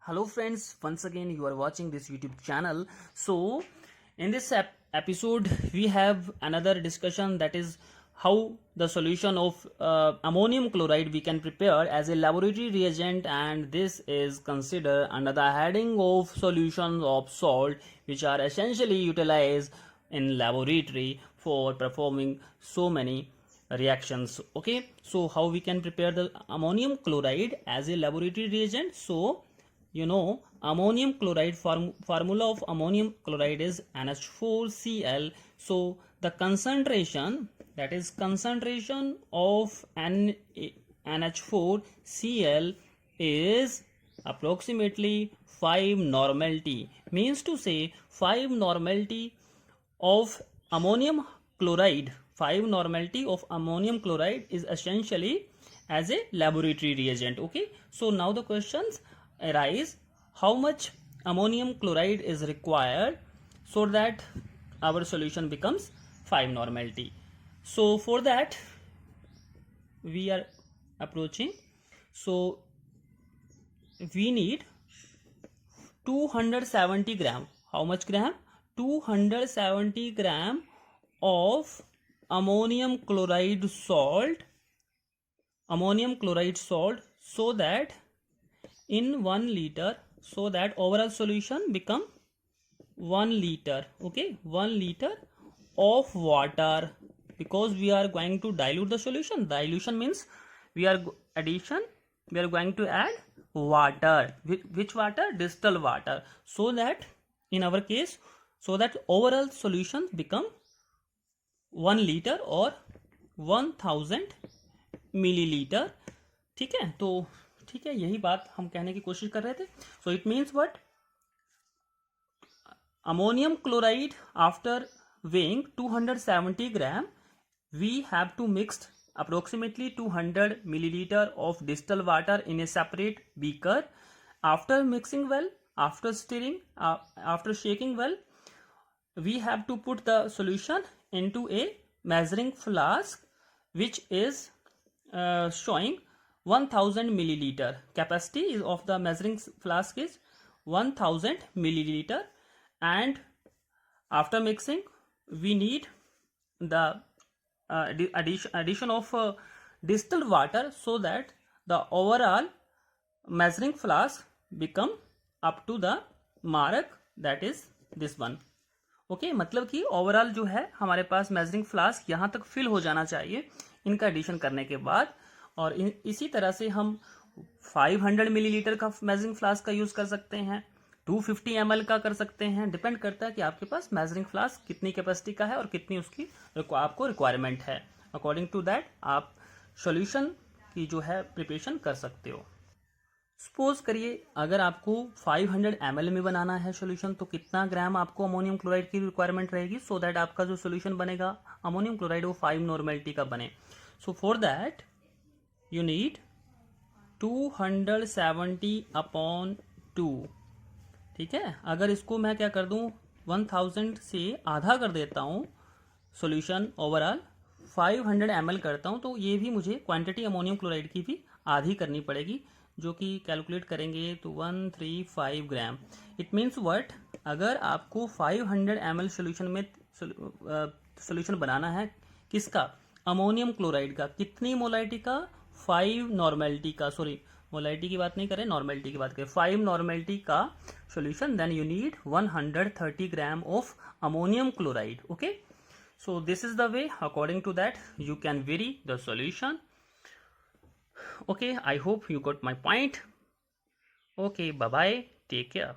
Hello friends, once again you are watching this YouTube channel. So in this episode we have another discussion, that is how the solution of ammonium chloride we can prepare as a laboratory reagent, and this is considered under the heading of solutions of salt, which are essentially utilized in laboratory for performing so many reactions. Okay, so how we can prepare the ammonium chloride as a laboratory reagent? So ammonium chloride formula of ammonium chloride is NH4Cl. So the concentration, that is concentration of NH4Cl is approximately 5 normality, means to say 5 normality of ammonium chloride. 5 normality of ammonium chloride is essentially as a laboratory reagent. Okay, so now the questions arise: how much ammonium chloride is required so that our solution becomes 5 normality? So for that we are approaching, so we need 270 gram. How much gram? 270 gram of ammonium chloride salt, so that in 1 liter, so that overall solution become 1 liter. Okay, 1 liter of water, because we are going to dilute the solution. Dilution means we are going to add water. Which water? Distilled water. So that in our case, so that overall solution become 1 liter or 1000 millilitre. ठीक है, तो ठीक है, यही बात हम कहने की कोशिश कर रहे थे. So it means what? Ammonium chloride, after weighing 270 gram, we have to mix approximately 200 milliliter of distilled water in a separate beaker. After mixing well, after stirring, after shaking well, we have to put the solution into a measuring flask, which is showing 1000 milliliter. Capacity of the measuring flask is 1000 milliliter, and after mixing we need the addition of distilled water, so that the overall measuring flask become up to the mark, that is this one. Okay, मतलब कि overall जो है हमारे पास measuring flask यहाँ तक fill हो जाना चाहिए इनका एडिशन करने के बाद. और इसी तरह से हम 500 मिलीलीटर का मेजरिंग फ्लास्क का यूज़ कर सकते हैं, 250 ml का कर सकते हैं. डिपेंड करता है कि आपके पास मेजरिंग फ्लास्क कितनी कैपेसिटी का है और कितनी उसकी आपको रिक्वायरमेंट है. अकॉर्डिंग टू दैट आप सॉल्यूशन की जो है प्रिपरेशन कर सकते हो. सपोज करिए अगर आपको 500 ml में बनाना है सॉल्यूशन, तो कितना ग्राम आपको अमोनियम क्लोराइड की रिक्वायरमेंट रहेगी, सो दैट आपका जो सॉल्यूशन बनेगा अमोनियम क्लोराइड वो 5 नॉर्मेलिटी का बने. So for that you need 270/2. ठीक है, अगर इसको मैं क्या कर दूं 1000 से आधा कर देता हूं, सॉल्यूशन ओवरऑल 500 ml करता हूं, तो ये भी मुझे क्वांटिटी अमोनियम क्लोराइड की भी आधी करनी पड़ेगी, जो कि कैलकुलेट करेंगे तो 135 ग्राम. It means what? अगर आपको 500 ml सॉल्यूशन में सॉल्यूशन बनाना है, किसका? अमोनियम क्लोराइड का. कितनी मोलारिटी का? 5 नॉर्मेलिटी का. सॉरी, मोलारिटी की बात नहीं करें, नॉर्मेलिटी की बात करें. 5 नॉर्मेलिटी का solution, then you need 130 gram of ammonium chloride. Okay, so this is the way. According to that you can vary the solution. Okay, I hope you got my point. Okay, bye bye, take care.